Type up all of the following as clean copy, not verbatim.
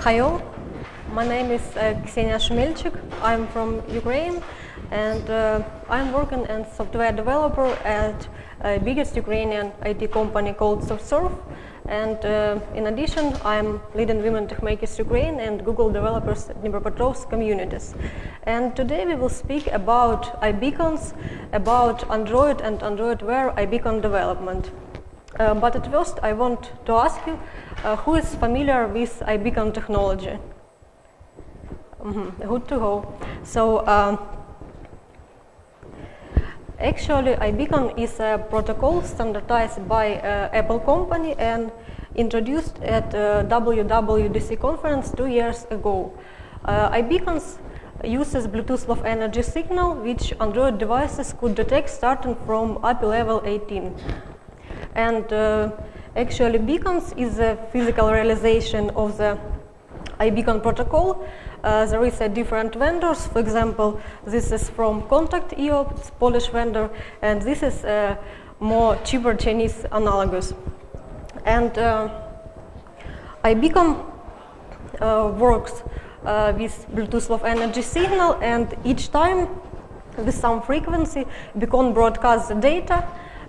Hi all, my name is Kseniia Shumelchyk. I'm from Ukraine and I'm working as software developer at a biggest Ukrainian IT company called SoftServe. And in addition, I'm leading Women Tech Makers Ukraine and Google Developers Dnipropetrovsk communities. And today we will speak about iBeacons, about Android and Android Wear iBeacon development. But at first, I want to ask you, who is familiar with iBeacon technology? Good to go. So, actually, iBeacon is a protocol standardized by Apple company and introduced at WWDC conference 2 years ago. iBeacons uses Bluetooth Low Energy signal, which Android devices could detect starting from API level 18. And actually, beacons is a physical realization of the iBeacon protocol. There is a different vendors. For example, this is from Contact.io, it's Polish vendor, and this is a more cheaper Chinese analogous. And iBeacon works with Bluetooth Low Energy signal, and each time with some frequency, beacon broadcasts the data.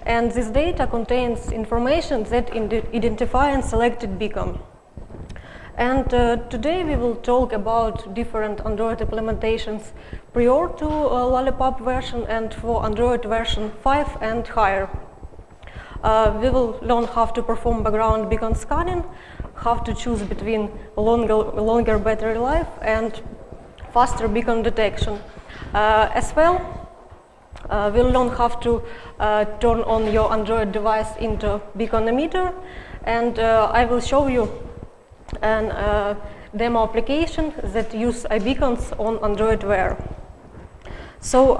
And this data contains information that identify and selected beacon. And today we will talk about different Android implementations prior to Lollipop version and for Android version 5 and higher. We will learn how to perform background beacon scanning, how to choose between longer battery life and faster beacon detection. As well, we'll learn how to turn on your Android device into beacon emitter, and I will show you an demo application that use iBeacons on Android Wear. So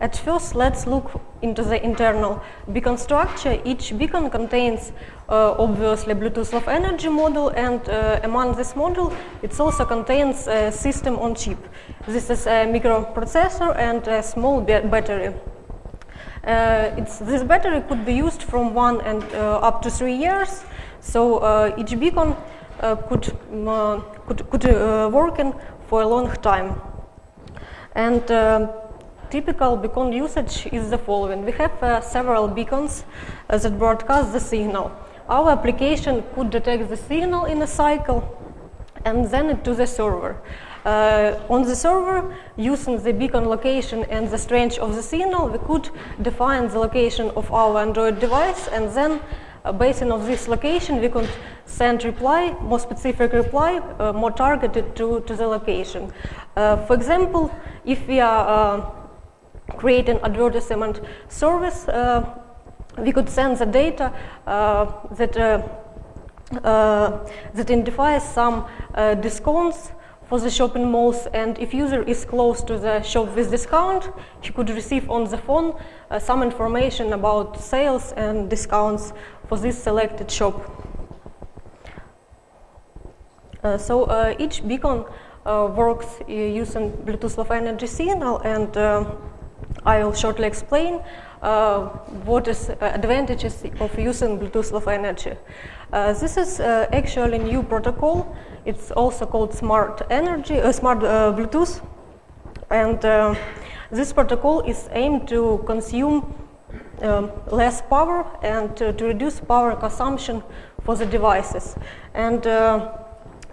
at first, let's look into the internal beacon structure. Each beacon contains obviously Bluetooth Low Energy module, and among this module, it also contains a system on chip. This is a microprocessor and a small battery. This battery could be used from 1 and up to 3 years. So each beacon could work for a long time. And typical beacon usage is the following. We have several beacons that broadcast the signal. Our application could detect the signal in a cycle and send it to the server. On the server, using the beacon location and the strength of the signal, we could define the location of our Android device, and then based on this location, we could send reply, more specific reply, more targeted to the location. For example, if we are creating advertisement service, we could send the data that identifies some discounts for the shopping malls, and if user is close to the shop with discount, he could receive on the phone some information about sales and discounts for this selected shop. So each beacon works using Bluetooth Low Energy signal, and I will shortly explain what is advantages of using Bluetooth Low Energy. This is actually a new protocol. It's also called Smart Bluetooth, and this protocol is aimed to consume less power and to reduce power consumption for the devices. And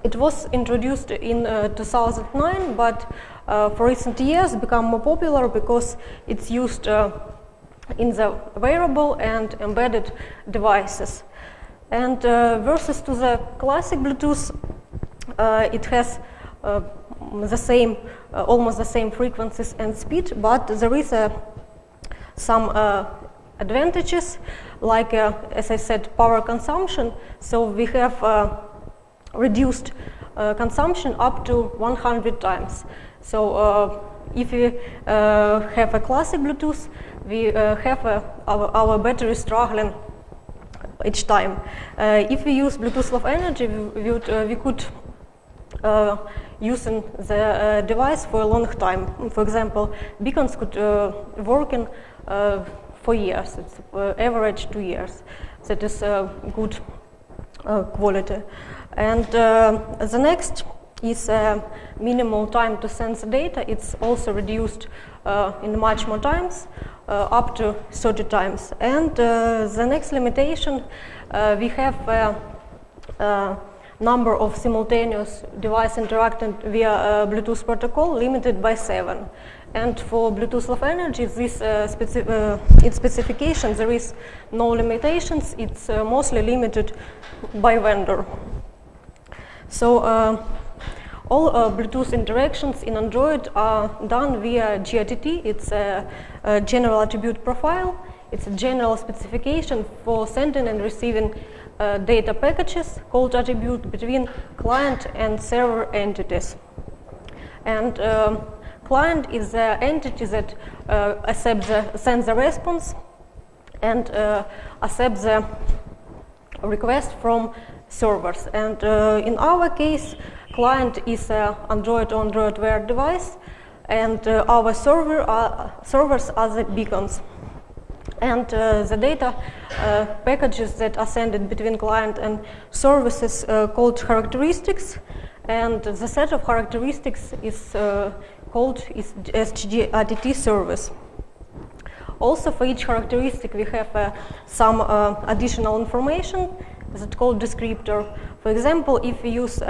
it was introduced in 2009, but for recent years become more popular because it's used in the wearable and embedded devices. And versus to the classic Bluetooth, it has almost the same frequencies and speed, but there is some advantages, like as I said, power consumption. So we have reduced consumption up to 100 times. So if we have a classic Bluetooth, we have our battery struggling each time. If we use Bluetooth Low Energy, we could using the device for a long time. For example, beacons could work for years. It's average 2 years. That is good quality. And the next is minimal time to send the data. It's also reduced in much more times, up to 30 times. And the next limitation, we have number of simultaneous devices interacting via Bluetooth protocol limited by 7. And for Bluetooth Low Energy, this its specification, there is no limitations. It's mostly limited by vendor. So all Bluetooth interactions in Android are done via GATT. It's a general attribute profile. It's a general specification for sending and receiving data packages called attribute between client and server entities. And client is the entity that sends the response and accepts the request from servers. And in our case, client is Android or Android Wear device, and our servers are the beacons. And the data packages that are sent between client and services called characteristics, and the set of characteristics is called SGATT service. Also, for each characteristic, we have some additional information that's called descriptor. For example, if we use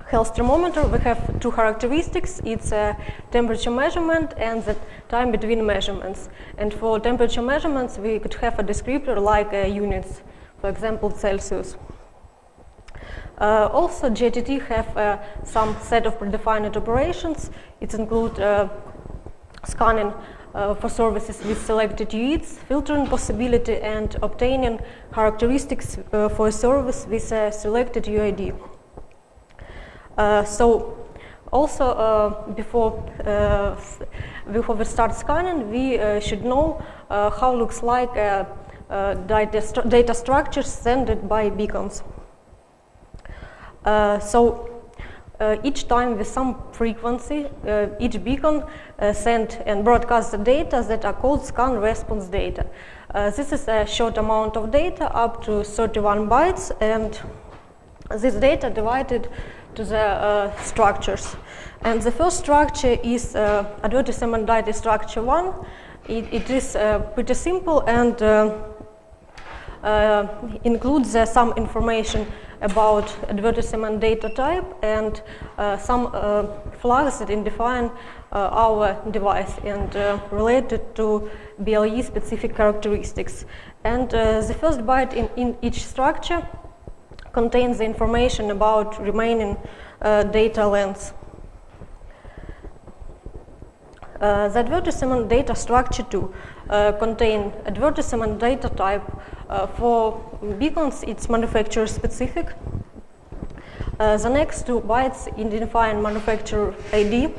health thermometer, we have two characteristics. It's a temperature measurement and the time between measurements. And for temperature measurements, we could have a descriptor like units, for example, Celsius. Also, GATT have some set of predefined operations. It includes scanning for services with selected UIDs, filtering possibility, and obtaining characteristics for a service with a selected UID. So also before we start scanning, we should know how looks like data structures sent by beacons. So each time with some frequency, each beacon send and broadcast the data that are called scan response data. This is a short amount of data up to 31 bytes, and this data divided to the structures. And the first structure is advertisement data structure 1. It is pretty simple and includes some information about advertisement data type and some flags that define our device and related to BLE specific characteristics. And the first byte in each structure contains the information about remaining data lengths. The advertisement data structure 2 contain advertisement data type. For beacons, it's manufacturer specific. The next 2 bytes identify manufacturer ID,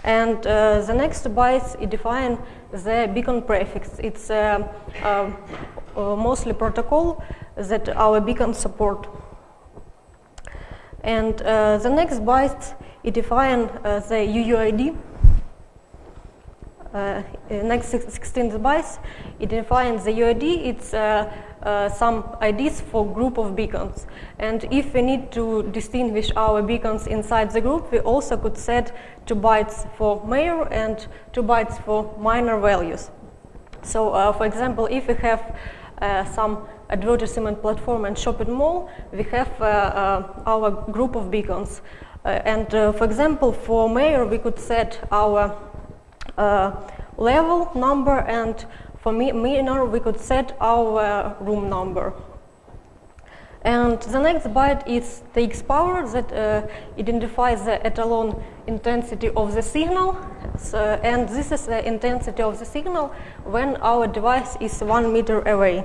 and the next bytes define the beacon prefix. It's mostly protocol that our beacons support. And the next bytes define the UUID. Next 16 bytes, it defines the UID. It's some IDs for group of beacons. And if we need to distinguish our beacons inside the group, we also could set 2 bytes for major and 2 bytes for minor values. So, for example, if we have some advertisement platform and shopping mall, we have our group of beacons. And for example, for major, we could set our level number, and for minor, we could set our room number. And the next byte is the X power that identifies the ettalon intensity of the signal. So, and this is the intensity of the signal when our device is 1 meter away.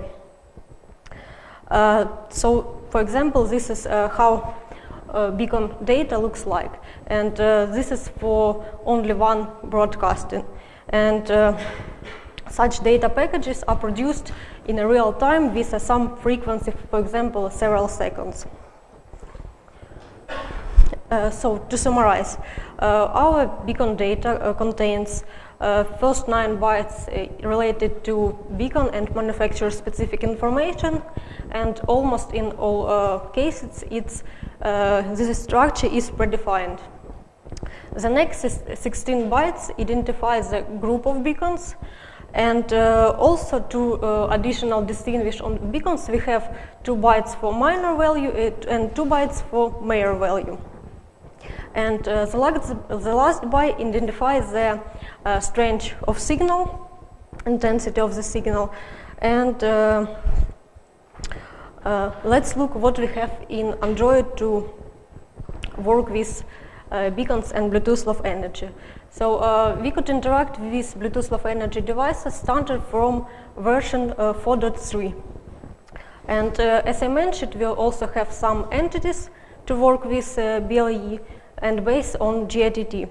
So, for example, this is how beacon data looks like. And this is for only one broadcasting. And such data packages are produced in a real time with some frequency, for example, several seconds. So to summarize, our beacon data contains First 9 bytes related to beacon and manufacturer specific information, and almost in all cases this structure is predefined. The next 16 bytes identifies the group of beacons, and also to additional distinguish on beacons we have 2 bytes for minor value and 2 bytes for major value. And the last byte identifies the strength of signal, intensity of the signal, and let's look what we have in Android to work with beacons and Bluetooth Low Energy. So we could interact with Bluetooth Low Energy devices starting from version 4.3. And as I mentioned, we'll also have some entities to work with BLE and based on GATT.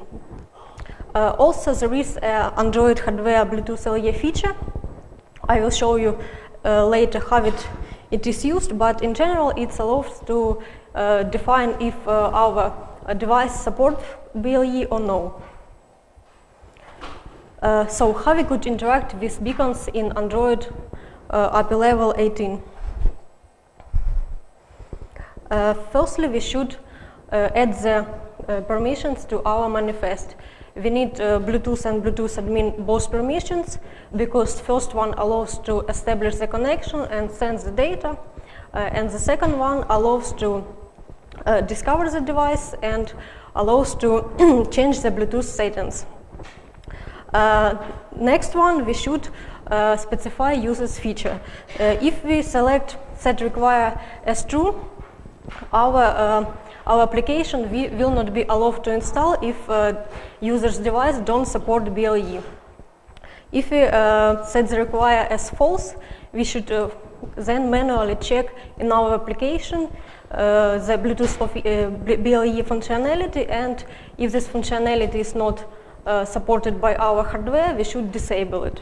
Also, there is an Android hardware Bluetooth LE feature. I will show you later how it is used, but in general it allows to define if our device supports BLE or no. So how we could interact with beacons in Android API level 18? Firstly, we should add the permissions to our manifest. We need Bluetooth and Bluetooth admin both permissions, because first one allows to establish the connection and send the data, and the second one allows to discover the device and allows to change the Bluetooth settings. Next one, we should specify user's feature. If we select set require as true, our application will not be allowed to install if user's device don't support BLE. If we set the require as false, we should then manually check in our application the Bluetooth BLE functionality, and if this functionality is not supported by our hardware, we should disable it.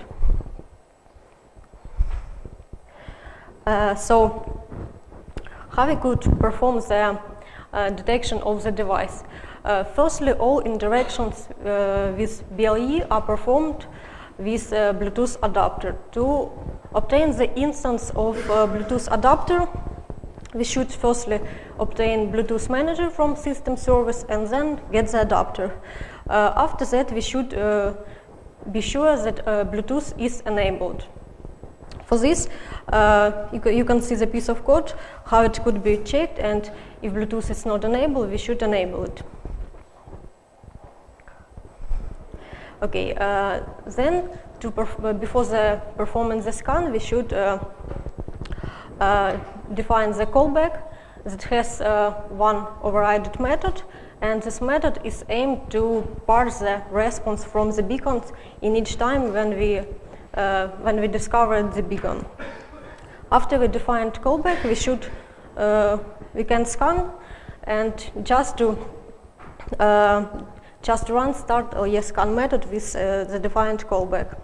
So how we could perform the detection of the device? Firstly, all interactions with BLE are performed with Bluetooth adapter. To obtain the instance of Bluetooth adapter, we should firstly obtain Bluetooth manager from system service and then get the adapter. After that, we should be sure that Bluetooth is enabled. For this, you can see the piece of code, how it could be checked, and if Bluetooth is not enabled, we should enable it. Okay, then before the performing the scan, we should define the callback that has one overridden method, and this method is aimed to parse the response from the beacons in each time when we discovered the beacon. After we defined callback, we can scan, and just run start LE scan method with the defined callback.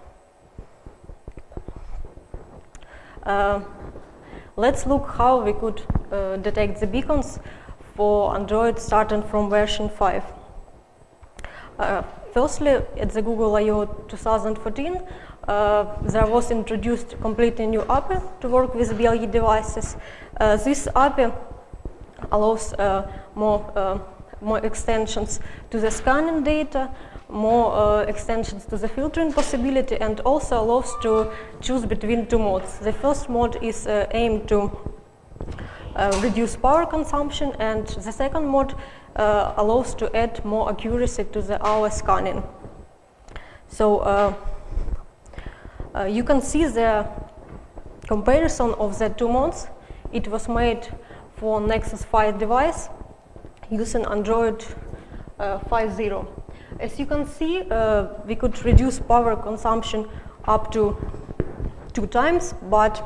Let's look how we could detect the beacons for Android starting from version 5. Firstly, at the Google I/O 2014, there was introduced completely new API to work with BLE devices. This API allows more extensions to the scanning data, more extensions to the filtering possibility, and also allows to choose between 2 modes. The first mode is aimed to reduce power consumption, and the second mode allows to add more accuracy to our scanning. So you can see the comparison of the 2 modes. It was made for Nexus 5 device using Android 5.0. As you can see, we could reduce power consumption up to 2 times, but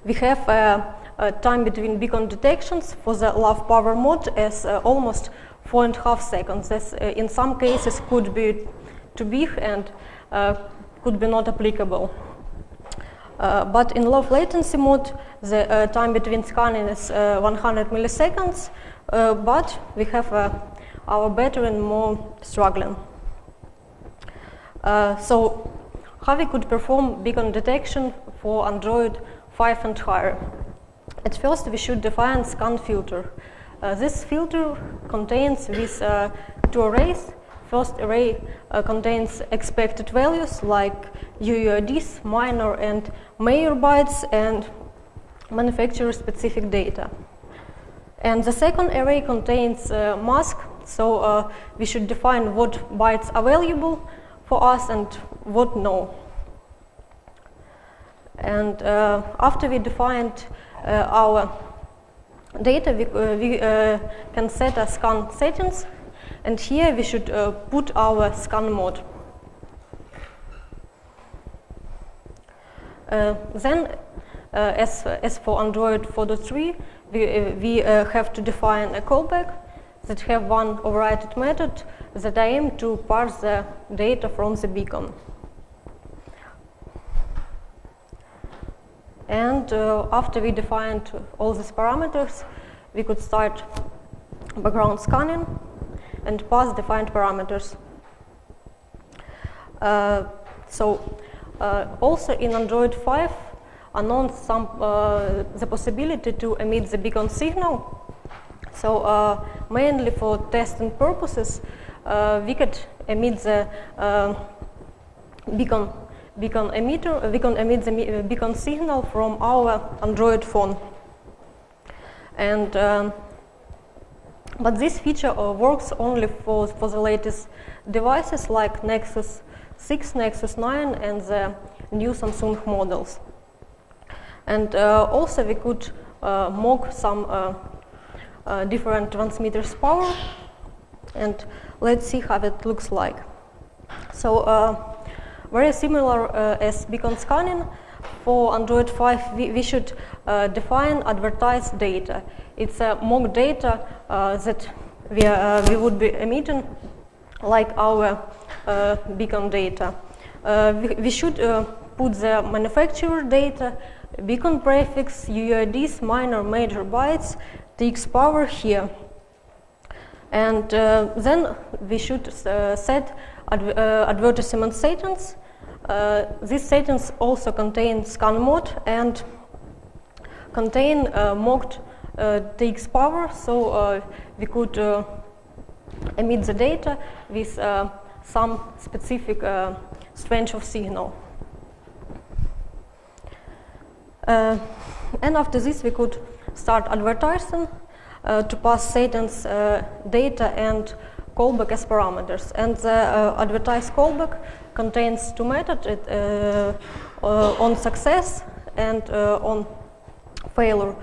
we have time between beacon detections for the low power mode as almost 4.5 seconds. This in some cases could be too big and could be not applicable. But in low latency mode, the time between scanning is 100 milliseconds, but we have our battery more struggling. So how we could perform beacon detection for Android 5 and higher? At first, we should define scan filter. This filter contains these two arrays. First array contains expected values like UUIDs, minor and major bytes, and manufacturer-specific data. And the second array contains mask, so we should define what bytes are valuable for us and what no. And after we defined our data, we can set a scan settings, and here we should put our scan mode. Then, as for Android 4.3, we have to define a callback that have one overridden method that aim to parse the data from the beacon. And after we defined all these parameters, we could start background scanning and pass defined parameters. Also in Android 5, announced the possibility to emit the beacon signal. So mainly for testing purposes, we could emit the beacon emitter. We can emit the beacon signal from our Android phone. And but this feature works only for the latest devices like Nexus 6, Nexus 9, and the new Samsung models. And also we could mock some different transmitters' power, and let's see how it looks like. So very similar as beacon scanning, for Android 5 we should define advertised data. It's mock data that we would be emitting like our beacon data. We should put the manufacturer data, beacon prefix, UUIDs, minor, major bytes, TX power here. And then we should set advertisement settings. These settings also contain scan mode and contain mocked TX power, so we could emit the data with some specific strength of signal. And after this, we could start advertising to pass settings, data, and callback as parameters. And the advertised callback contains two methods, on success and on failure.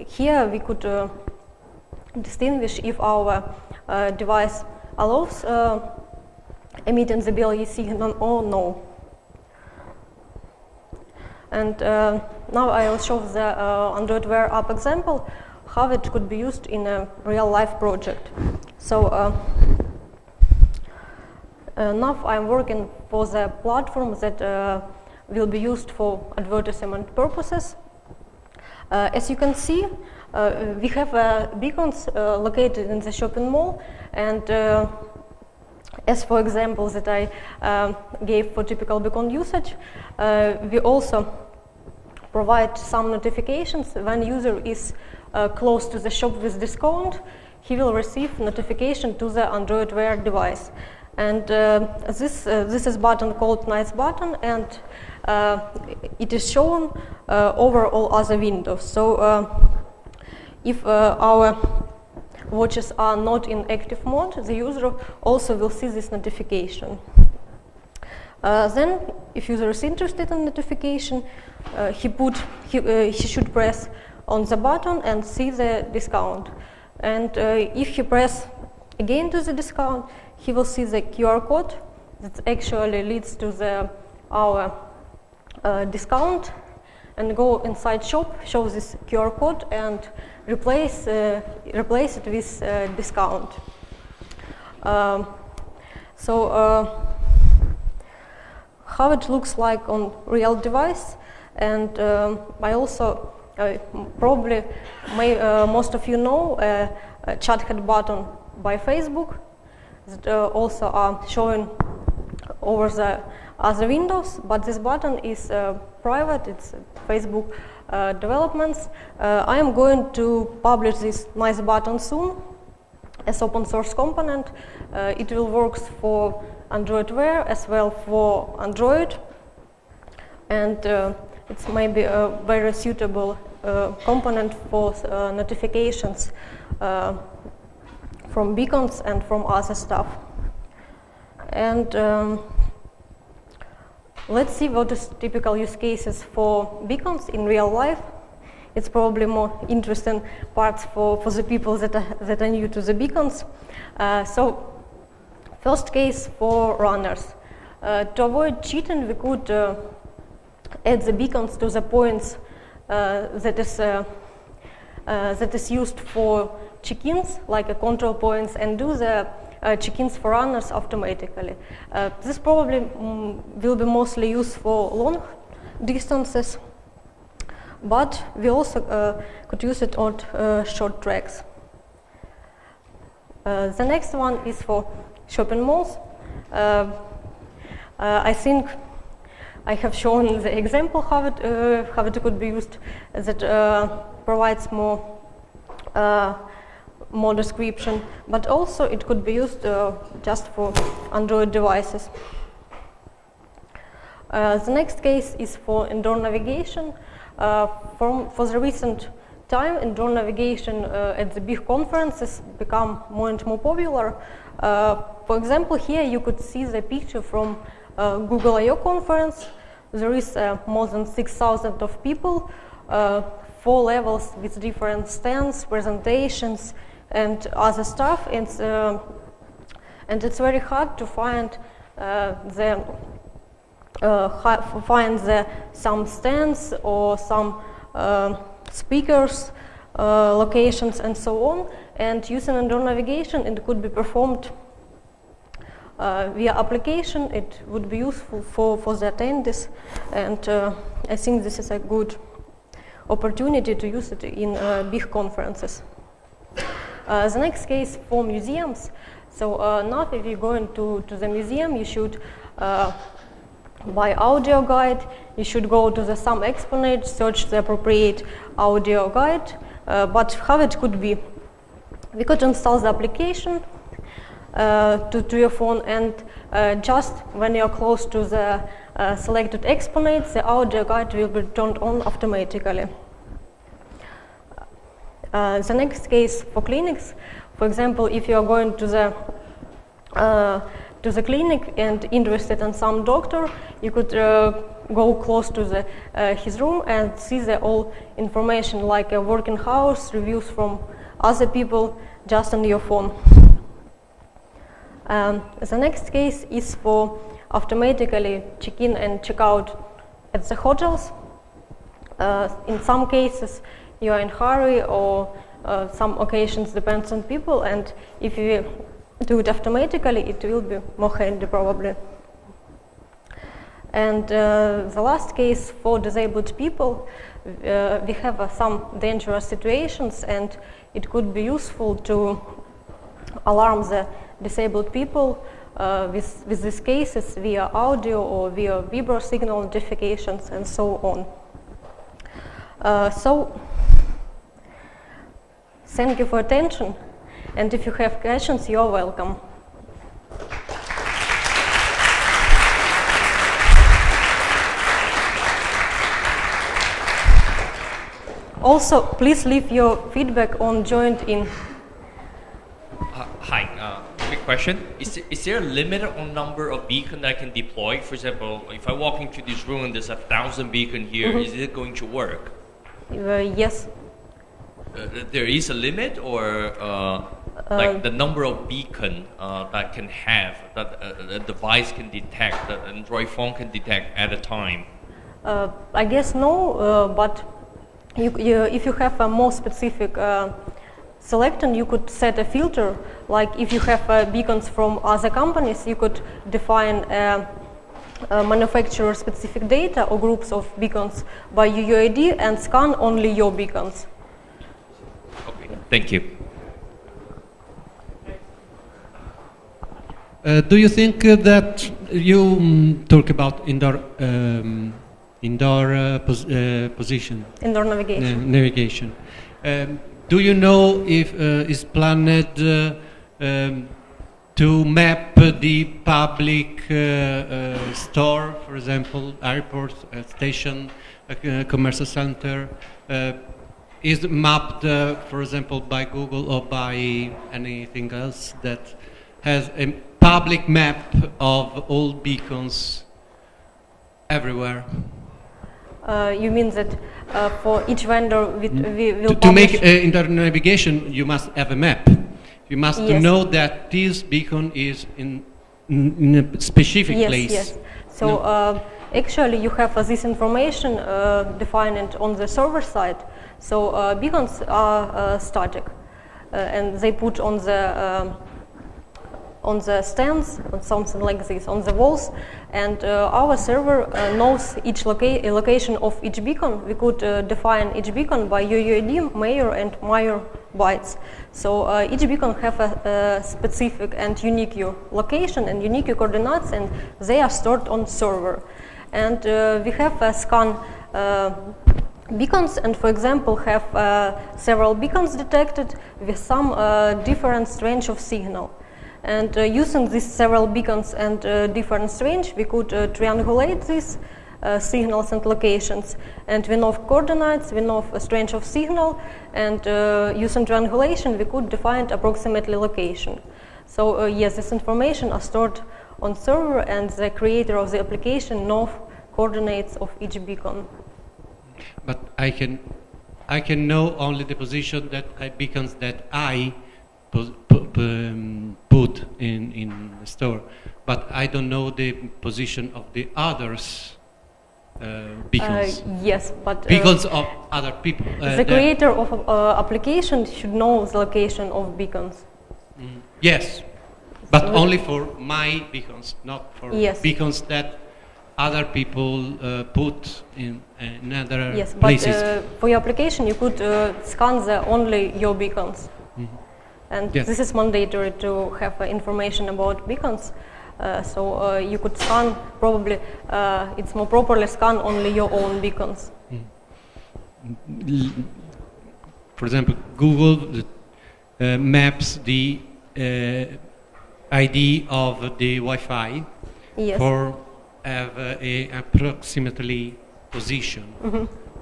Here we could distinguish if our device allows emitting the BLE signal or no. And now I will show the Android Wear app example, how it could be used in a real-life project. So now I'm working for the platform that will be used for advertisement purposes. As you can see, we have beacons located in the shopping mall, and as for example that I gave for typical beacon usage, we also provide some notifications. When user is close to the shop with discount, he will receive notification to the Android Wear device. And this is button called Nice Button, and it is shown over all other windows. So if our watches are not in active mode, the user also will see this notification. Then, if user is interested in notification, he should press on the button and see the discount. And if he press again to the discount, he will see the QR code that actually leads to our discount, and go inside shop, show this QR code, and replace it with discount. How it looks like on real device, and I also probably most of you know chat head button by Facebook that also are showing over the other windows, but this button is private, it's Facebook developments. I am going to publish this nice button soon as open source component. It will work for Android Wear as well for Android, and it's maybe a very suitable component for notifications from beacons and from other stuff. And let's see what is typical use cases for beacons in real life. It's probably more interesting parts for the people that are new to the beacons. So first case for runners. To avoid cheating, we could add the beacons to the points that is used for check-ins, like control points, and do the check-ins for runners automatically. This probably will be mostly used for long distances, but we also could use it on short tracks. The next one is for shopping malls. I think I have shown the example how it could be used, that provides more description, but also it could be used just for Android devices. The next case is for indoor navigation. For the recent time, indoor navigation at the big conferences become more and more popular. For example, here you could see the picture from Google I/O conference. There is more than 6,000 of people, 4 levels with different stands, presentations, and other stuff. And it's very hard to find some stands or some speakers, locations, and so on. And using indoor navigation, it could be performed via application. It would be useful for the attendees, and I think this is a good opportunity to use it in big conferences. The next case for museums. So now if you're going to the museum, you should buy audio guide, you should go to the some exponent, search the appropriate audio guide, but how it could be? We could install the application to your phone, and just when you're close to the selected exponent, the audio guide will be turned on automatically. The next case for clinics, for example, if you are going to the clinic and interested in some doctor, you could go close to his room and see the all information, like a working hours, reviews from other people, just on your phone. The next case is for automatically check-in and check-out at the hotels. In some cases, you are in a hurry, or some occasions depends on people, and if you do it automatically, it will be more handy probably. And the last case for disabled people, we have some dangerous situations, and it could be useful to alarm the disabled people with these cases via audio or via vibro signal notifications and so on. So thank you for attention, and if you have questions, you're welcome. Also, please leave your feedback on joined-in. Hi, quick question. Is there a limit on number of beacon I can deploy? For example, if I walk into this room and there's 1,000 beacon here, is it going to work? Yes. There is a limit, or like the number of beacon that can have, that a device can detect, that an Android phone can detect at a time? I guess no, but if you have a more specific selection, you could set a filter. Like if you have beacons from other companies, you could define manufacturer-specific data or groups of beacons by UUID and scan only your beacons. Okay, thank you. Do you think that You talk about indoor position. Indoor navigation. Navigation. Do you know if is planned to map the public store, for example, airport, station, commercial center, is mapped, for example, by Google or by anything else that has a public map of all beacons everywhere? You mean that for each vendor we will to make indoor navigation, you must have a map. You must yes. know that this beacon is in a specific yes, place. Yes. So actually, you have this information defined on the server side. So beacons are static, and they put on the stands, on something like this, on the walls, and our server knows each location of each beacon. We could define each beacon by UUID, mayor, and Meyer bytes. So each beacon have a specific and unique location and unique coordinates, and they are stored on server. And we have scan beacons, and for example have several beacons detected with some different range of signal. And using these several beacons and different range, we could triangulate these signals and locations. And we know coordinates, we know a range of signal, and using triangulation, we could define approximately location. So yes, this information are stored on server, and the creator of the application knows coordinates of each beacon. But I can know only the position that beacons that I put in the store, but I don't know the position of the others beacons. Yes, but beacons of other people. The creator of application should know the location of beacons. Yes, but so only for my beacons, not for yes. beacons that other people put in other yes, places. But for your application, you could scan only your beacons. And yes. This is mandatory to have information about beacons. So you could scan, probably, it's more properly scan only your own beacons. For example, Google maps the ID of the Wi-Fi yes. for have a approximately position.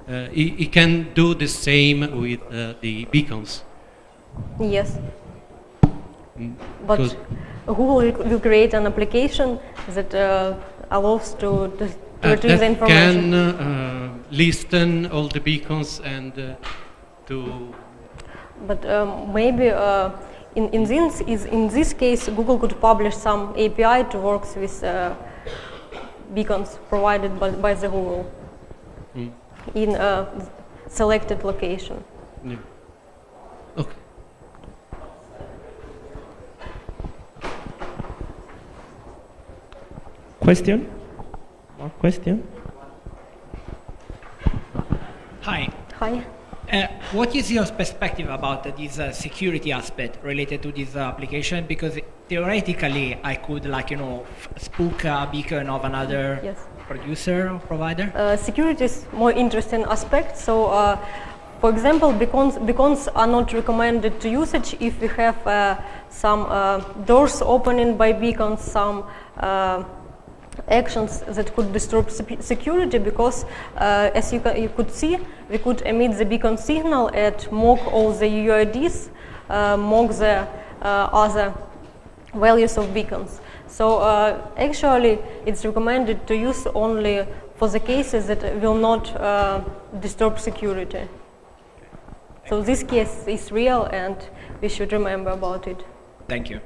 It can do the same with the beacons. Yes. But Google will create an application that allows to retrieve the information. Can listen all the beacons and to. But maybe in this case, Google could publish some API to work with beacons provided by the Google in a selected location. Yeah. Okay. Question? More question? Hi. Hi. What is your perspective about this security aspect related to this application? Because theoretically, I could, spook a beacon of another yes. producer or provider. Security is more interesting aspect. So, for example, beacons are not recommended to usage if we have some doors opening by beacons, some actions that could disturb security, because as you could see, we could emit the beacon signal and mock all the UIDs, mock the other values of beacons. So actually it's recommended to use only for the cases that will not disturb security. So this case is real and we should remember about it. Thank you.